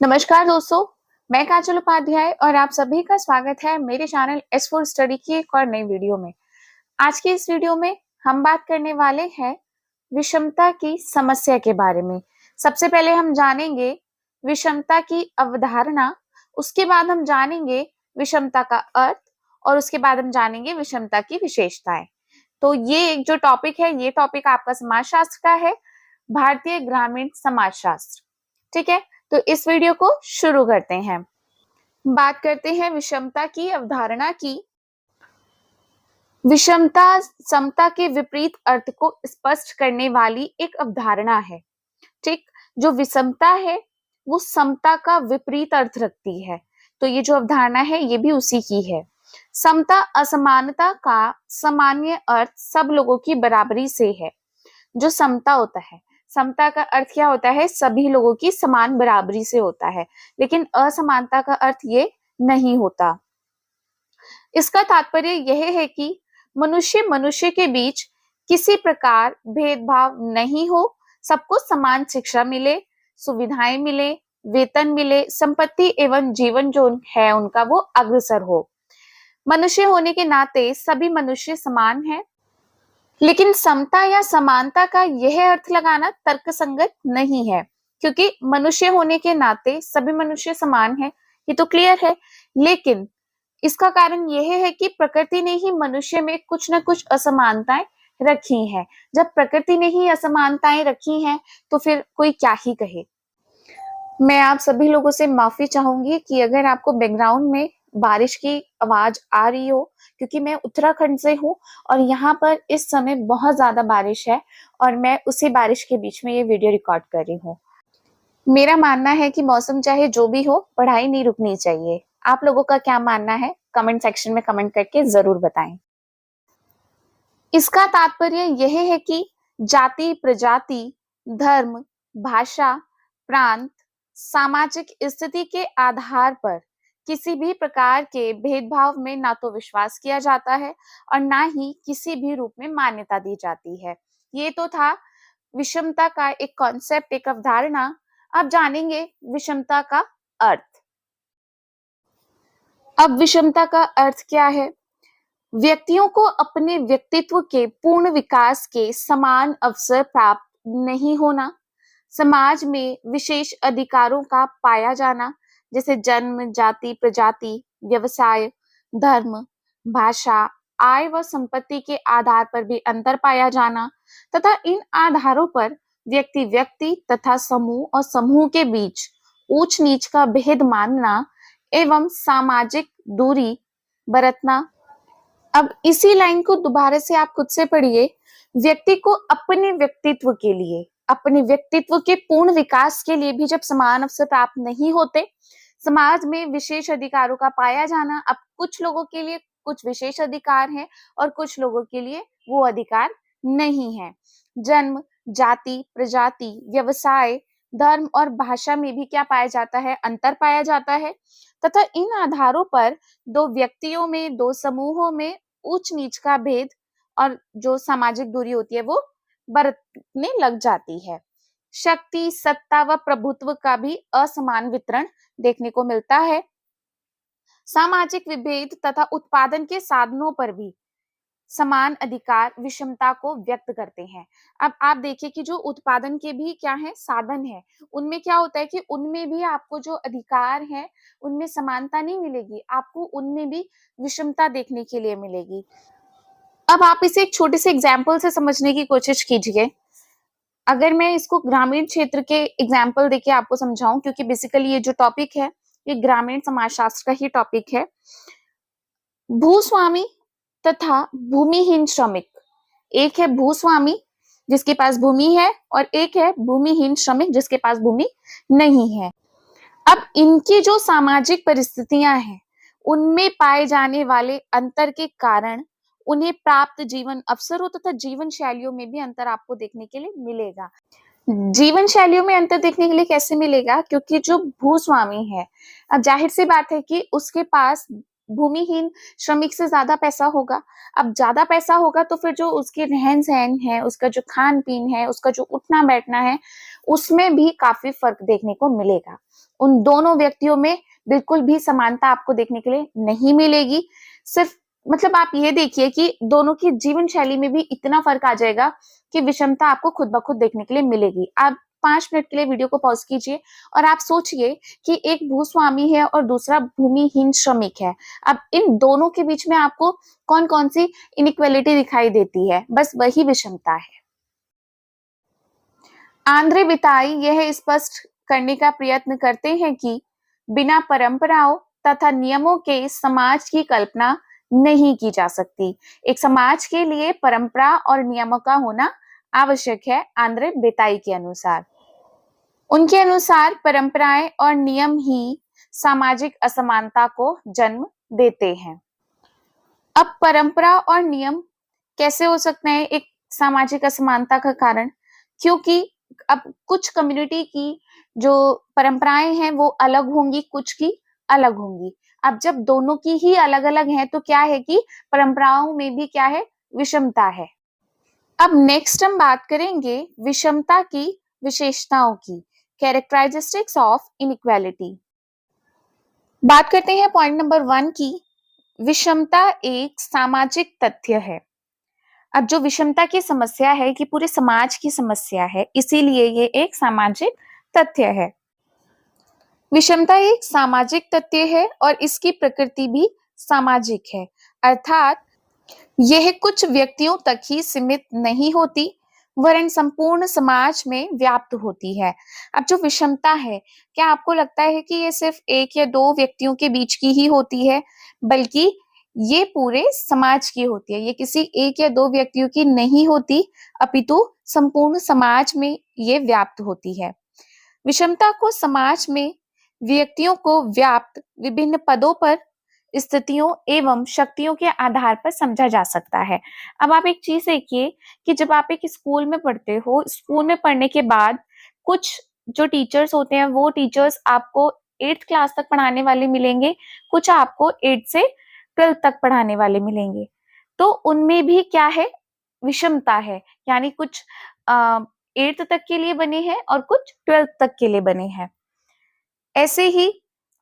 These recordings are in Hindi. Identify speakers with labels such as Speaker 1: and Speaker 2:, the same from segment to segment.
Speaker 1: नमस्कार दोस्तों, मैं काजल उपाध्याय और आप सभी का स्वागत है मेरे चैनल एस फॉर स्टडी की एक और नई वीडियो में। आज की इस वीडियो में हम बात करने वाले हैं विषमता की समस्या के बारे में। सबसे पहले हम जानेंगे विषमता की अवधारणा, उसके बाद हम जानेंगे विषमता का अर्थ और उसके बाद हम जानेंगे विषमता की विशेषताएं। तो ये जो टॉपिक है, ये टॉपिक आपका समाजशास्त्र का है, भारतीय ग्रामीण समाजशास्त्र। ठीक है, तो इस वीडियो को शुरू करते हैं। बात करते हैं विषमता की अवधारणा की। विषमता समता के विपरीत अर्थ को स्पष्ट करने वाली एक अवधारणा है। ठीक, जो विषमता है वो समता का विपरीत अर्थ रखती है। तो ये जो अवधारणा है ये भी उसी की है। समता असमानता का सामान्य अर्थ सब लोगों की बराबरी से है। जो समता होता है, समता का अर्थ क्या होता है? सभी लोगों की समान बराबरी से होता है, लेकिन असमानता का अर्थ ये नहीं होता। इसका तात्पर्य यह है कि मनुष्य मनुष्य के बीच किसी प्रकार भेदभाव नहीं हो, सबको समान शिक्षा मिले, सुविधाएं मिले, वेतन मिले, संपत्ति एवं जीवन जो है उनका वो अग्रसर हो। मनुष्य होने के नाते सभी मनुष्य समान हैं, लेकिन समता या समानता का यह अर्थ लगाना तर्कसंगत नहीं है, क्योंकि मनुष्य होने के नाते सभी मनुष्य समान हैं, ये तो क्लियर है। लेकिन इसका कारण यह है कि प्रकृति ने ही मनुष्य में कुछ न कुछ असमानताएं रखी हैं। जब प्रकृति ने ही असमानताएं रखी हैं तो फिर कोई क्या ही कहे। मैं आप सभी लोगों से माफी चाहूंगी कि अगर आपको बैकग्राउंड में बारिश की आवाज आ रही हो, क्योंकि मैं उत्तराखंड से हूँ और यहाँ पर इस समय बहुत ज्यादा बारिश है और मैं उसी बारिश के बीच में ये वीडियो रिकॉर्ड कर रही हूँ। मेरा मानना है कि मौसम चाहे जो भी हो, पढ़ाई नहीं रुकनी चाहिए। आप लोगों का क्या मानना है? कमेंट सेक्शन में कमेंट करके जरूर बताएं। इसका तात्पर्य यह है कि जाति, प्रजाति, धर्म, भाषा, प्रांत, सामाजिक स्थिति के आधार पर किसी भी प्रकार के भेदभाव में ना तो विश्वास किया जाता है और ना ही किसी भी रूप में मान्यता दी जाती है। ये तो था विषमता का एक कॉन्सेप्ट, एक अवधारणा। अब जानेंगे विषमता का अर्थ। अब विषमता का अर्थ क्या है? व्यक्तियों को अपने व्यक्तित्व के पूर्ण विकास के समान अवसर प्राप्त नहीं होना, समाज में विशेष अधिकारों का पाया जाना, जैसे जन्म, जाति, प्रजाति, व्यवसाय, धर्म, भाषा, आय व संपत्ति के आधार पर भी अंतर पाया जाना तथा इन आधारों पर व्यक्ति व्यक्ति तथा समूह और समूह के बीच ऊंच नीच का भेद मानना एवं सामाजिक दूरी बरतना। अब इसी लाइन को दोबारा से आप खुद से पढ़िए। व्यक्ति को अपने व्यक्तित्व के लिए, अपने व्यक्तित्व के पूर्ण विकास के लिए भी जब समान अवसर प्राप्त नहीं होते, समाज में विशेष अधिकारों का पाया जाना। अब कुछ लोगों के लिए कुछ विशेष अधिकार हैं और कुछ लोगों के लिए वो अधिकार नहीं है। जन्म, जाति, प्रजाति, व्यवसाय, धर्म और भाषा में भी क्या पाया जाता है? अंतर पाया जाता है तथा इन आधारों पर दो व्यक्तियों में, दो समूहों में ऊंच नीच का भेद और जो सामाजिक दूरी होती है वो बरतने लग जाती है। शक्ति, सत्ता व प्रभुत्व का भी असमान वितरण देखने को मिलता है। सामाजिक विभेद तथा उत्पादन के साधनों पर भी समान अधिकार विषमता को व्यक्त करते हैं। अब आप देखिए कि जो उत्पादन के भी क्या है, साधन है, उनमें क्या होता है कि उनमें भी आपको जो अधिकार है उनमें समानता नहीं मिलेगी, आपको उनमें भी विषमता देखने के लिए मिलेगी। अब आप इसे एक छोटे से एग्जाम्पल से समझने की कोशिश कीजिए। अगर मैं इसको ग्रामीण क्षेत्र के एग्जाम्पल देके आपको समझाऊं, क्योंकि बेसिकली ये जो टॉपिक है ये ग्रामीण समाजशास्त्र का ही टॉपिक है। भूस्वामी तथा भूमिहीन श्रमिक, एक है भूस्वामी जिसके पास भूमि है और एक है भूमिहीन श्रमिक जिसके पास भूमि नहीं है। अब इनकी जो सामाजिक परिस्थितियां हैं उनमें पाए जाने वाले अंतर के कारण उन्हें प्राप्त जीवन अवसरों तथा जीवन शैलियों में भी अंतर आपको देखने के लिए मिलेगा। जीवन शैलियों में अंतर देखने के लिए कैसे मिलेगा? क्योंकि जो भूस्वामी है, अब जाहिर सी बात है कि उसके पास भूमिहीन श्रमिक से ज्यादा पैसा होगा। अब ज्यादा पैसा होगा तो फिर जो उसके रहन सहन है, उसका जो खान पीन है, उसका जो उठना बैठना है, उसमें भी काफी फर्क देखने को मिलेगा। उन दोनों व्यक्तियों में बिल्कुल भी समानता आपको देखने के लिए नहीं मिलेगी। सिर्फ मतलब आप ये देखिए कि दोनों की जीवन शैली में भी इतना फर्क आ जाएगा कि विषमता आपको खुद ब खुद देखने के लिए मिलेगी। आप 5 मिनट के लिए वीडियो को पॉज कीजिए और आप सोचिए कि एक भूस्वामी है और दूसरा भूमिहीन श्रमिक है। अब इन दोनों के बीच में आपको कौन कौन सी इनइक्वालिटी दिखाई देती है? बस वही विषमता है। आंद्रे बिताई यह स्पष्ट करने का प्रयत्न करते हैं कि बिना परंपराओं तथा नियमों के समाज की कल्पना नहीं की जा सकती। एक समाज के लिए परंपरा और नियमों का होना आवश्यक है, आंद्रे बिताई के अनुसार। उनके अनुसार परंपराएं और नियम ही सामाजिक असमानता को जन्म देते हैं। अब परंपरा और नियम कैसे हो सकते हैं एक सामाजिक असमानता का कारण? क्योंकि अब कुछ कम्युनिटी की जो परंपराएं हैं वो अलग होंगी, कुछ की अलग होंगी। अब जब दोनों की ही अलग अलग हैं तो क्या है कि परंपराओं में भी क्या है, विषमता है। अब नेक्स्ट हम बात करेंगे विषमता की विशेषताओं की, कैरेक्टरिस्टिक्स ऑफ इनइक्वालिटी। बात करते हैं पॉइंट नंबर 1 की। विषमता एक सामाजिक तथ्य है। अब जो विषमता की समस्या है कि पूरे समाज की समस्या है, इसीलिए ये एक सामाजिक तथ्य है। विषमता एक सामाजिक तथ्य है और इसकी प्रकृति भी सामाजिक है, अर्थात यह कुछ व्यक्तियों तक ही सीमित नहीं होती वरन संपूर्ण समाज में व्याप्त होती है। अब जो विषमता है, क्या आपको लगता है कि ये सिर्फ एक या दो व्यक्तियों के बीच की ही होती है? बल्कि ये पूरे समाज की होती है। ये किसी एक या दो व्यक्तियों की नहीं होती, अपितु संपूर्ण समाज में ये व्याप्त होती है। विषमता को समाज में व्यक्तियों को व्याप्त विभिन्न पदों पर, स्थितियों एवं शक्तियों के आधार पर समझा जा सकता है। अब आप एक चीज देखिए कि जब आप एक स्कूल में पढ़ते हो, स्कूल में पढ़ने के बाद कुछ जो टीचर्स होते हैं वो टीचर्स आपको 8th क्लास तक पढ़ाने वाले मिलेंगे, कुछ आपको 8 से 12 तक पढ़ाने वाले मिलेंगे। तो उनमें भी क्या है, विषमता है। यानी कुछ 8th तक के लिए बने हैं और कुछ 12th तक के लिए बने हैं। ऐसे ही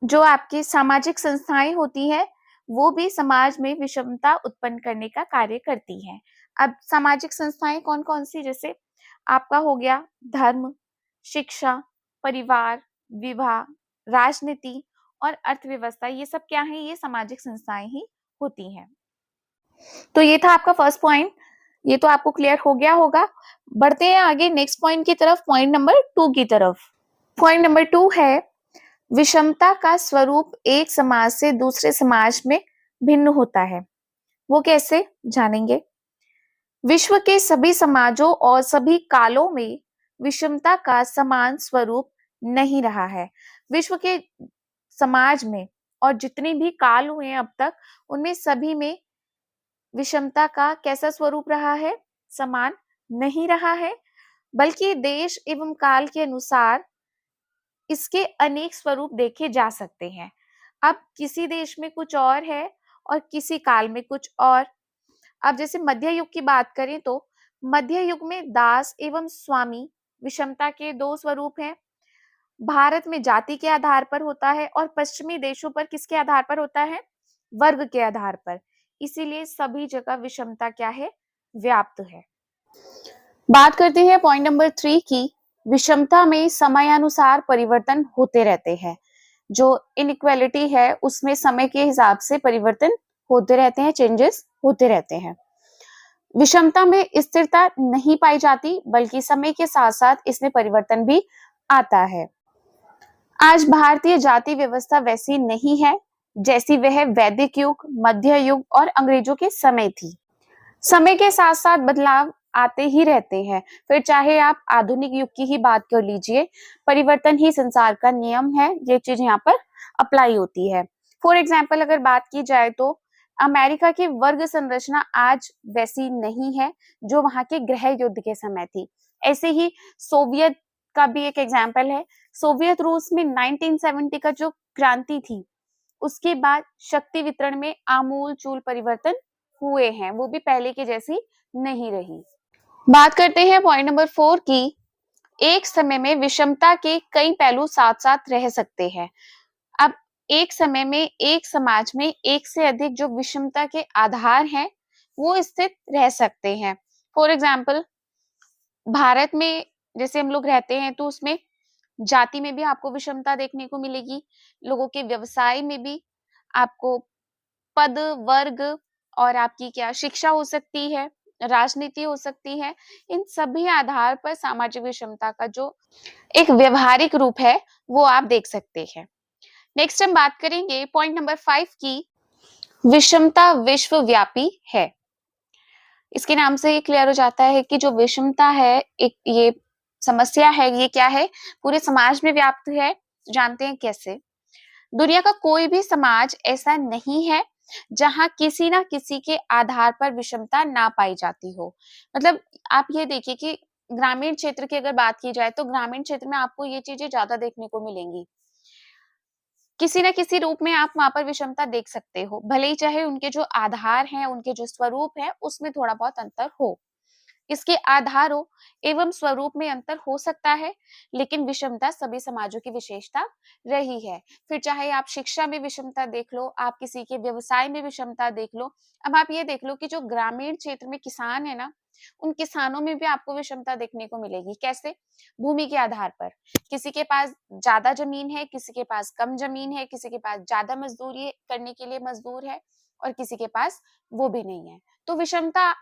Speaker 1: जो आपकी सामाजिक संस्थाएं होती हैं वो भी समाज में विषमता उत्पन्न करने का कार्य करती हैं। अब सामाजिक संस्थाएं कौन कौन सी? जैसे आपका हो गया धर्म, शिक्षा, परिवार, विवाह, राजनीति और अर्थव्यवस्था। ये सब क्या है? ये सामाजिक संस्थाएं ही होती हैं। तो ये था आपका फर्स्ट पॉइंट, ये तो आपको क्लियर हो गया होगा। बढ़ते हैं आगे नेक्स्ट पॉइंट की तरफ, पॉइंट नंबर 2 की तरफ। पॉइंट नंबर 2 है विषमता का स्वरूप एक समाज से दूसरे समाज में भिन्न होता है। वो कैसे? जानेंगे। विश्व के सभी समाजों और सभी कालों में विषमता का समान स्वरूप नहीं रहा है। विश्व के समाज में और जितने भी काल हुए हैं अब तक, उनमें सभी में विषमता का कैसा स्वरूप रहा है? समान नहीं रहा है, बल्कि देश एवं काल के अनुसार इसके अनेक स्वरूप देखे जा सकते हैं। अब किसी देश में कुछ और है और किसी काल में कुछ और। अब जैसे मध्य युग की बात करें तो मध्य युग में दास एवं स्वामी विषमता के 2 स्वरूप हैं। भारत में जाति के आधार पर होता है और पश्चिमी देशों पर किसके आधार पर होता है? वर्ग के आधार पर। इसीलिए सभी जगह विषमता क्या है? व्याप्त है। बात करते हैं पॉइंट नंबर 3 की। विषमता में समयानुसार परिवर्तन होते रहते हैं। जो इनइक्वालिटी है उसमें समय के हिसाब से परिवर्तन होते रहते हैं, चेंजेस होते रहते हैं। विषमता में स्थिरता नहीं पाई जाती, बल्कि समय के साथ साथ इसमें परिवर्तन भी आता है। आज भारतीय जाति व्यवस्था वैसी नहीं है जैसी वह वैदिक युग, मध्य युग और अंग्रेजों के समय थी। समय के साथ साथ बदलाव आते ही रहते हैं। फिर चाहे आप आधुनिक युग की ही बात कर लीजिए, परिवर्तन ही संसार का नियम है, ये चीज यहाँ पर अप्लाई होती है। फॉर एग्जाम्पल अगर बात की जाए तो अमेरिका की वर्ग संरचना आज वैसी नहीं है जो वहां के गृह युद्ध के समय थी। ऐसे ही सोवियत का भी एक एग्जाम्पल है। सोवियत रूस में 1970 का जो क्रांति थी उसके बाद शक्ति वितरण में आमूल चूल परिवर्तन हुए हैं, वो भी पहले के जैसी नहीं रही। बात करते हैं पॉइंट नंबर 4 की। एक समय में विषमता के कई पहलू साथ साथ रह सकते हैं। अब एक समय में एक समाज में एक से अधिक जो विषमता के आधार हैं वो स्थित रह सकते हैं। फॉर एग्जाम्पल, भारत में जैसे हम लोग रहते हैं तो उसमें जाति में भी आपको विषमता देखने को मिलेगी, लोगों के व्यवसाय में भी आपको पद, वर्ग और आपकी क्या शिक्षा हो सकती है, राजनीति हो सकती है। इन सभी आधार पर सामाजिक विषमता का जो एक व्यवहारिक रूप है वो आप देख सकते हैं। नेक्स्ट हम बात करेंगे पॉइंट नंबर 5 की। विषमता विश्वव्यापी है। इसके नाम से ये क्लियर हो जाता है कि जो विषमता है, एक ये समस्या है, ये क्या है, पूरे समाज में व्याप्त है। जानते हैं कैसे? दुनिया का कोई भी समाज ऐसा नहीं है जहां किसी ना किसी के आधार पर विषमता ना पाई जाती हो। मतलब आप ये देखिए कि ग्रामीण क्षेत्र की अगर बात की जाए तो ग्रामीण क्षेत्र में आपको ये चीजें ज्यादा देखने को मिलेंगी। किसी न किसी रूप में आप वहां पर विषमता देख सकते हो, भले ही चाहे उनके जो आधार हैं, उनके जो स्वरूप है उसमें थोड़ा बहुत अंतर हो। इसके आधारों एवं स्वरूप में अंतर हो सकता है, लेकिन विषमता सभी समाजों की विशेषता रही है। फिर चाहे आप शिक्षा में विषमता देख लो, आप किसी के व्यवसाय में विषमता देख लो। अब आप ये देख लो कि जो ग्रामीण क्षेत्र में किसान है ना, उन किसानों में भी आपको विषमता देखने को मिलेगी। कैसे? भूमि के आधार पर। किसी के पास ज्यादा जमीन है, किसी के पास कम जमीन है, किसी के पास ज्यादा मजदूरी करने के लिए मजदूर है और किसी के पास वो भी नहीं है। तो विषमता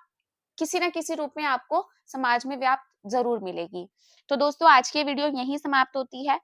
Speaker 1: किसी ना किसी रूप में आपको समाज में व्याप्त जरूर मिलेगी। तो दोस्तों, आज की वीडियो यहीं समाप्त होती है।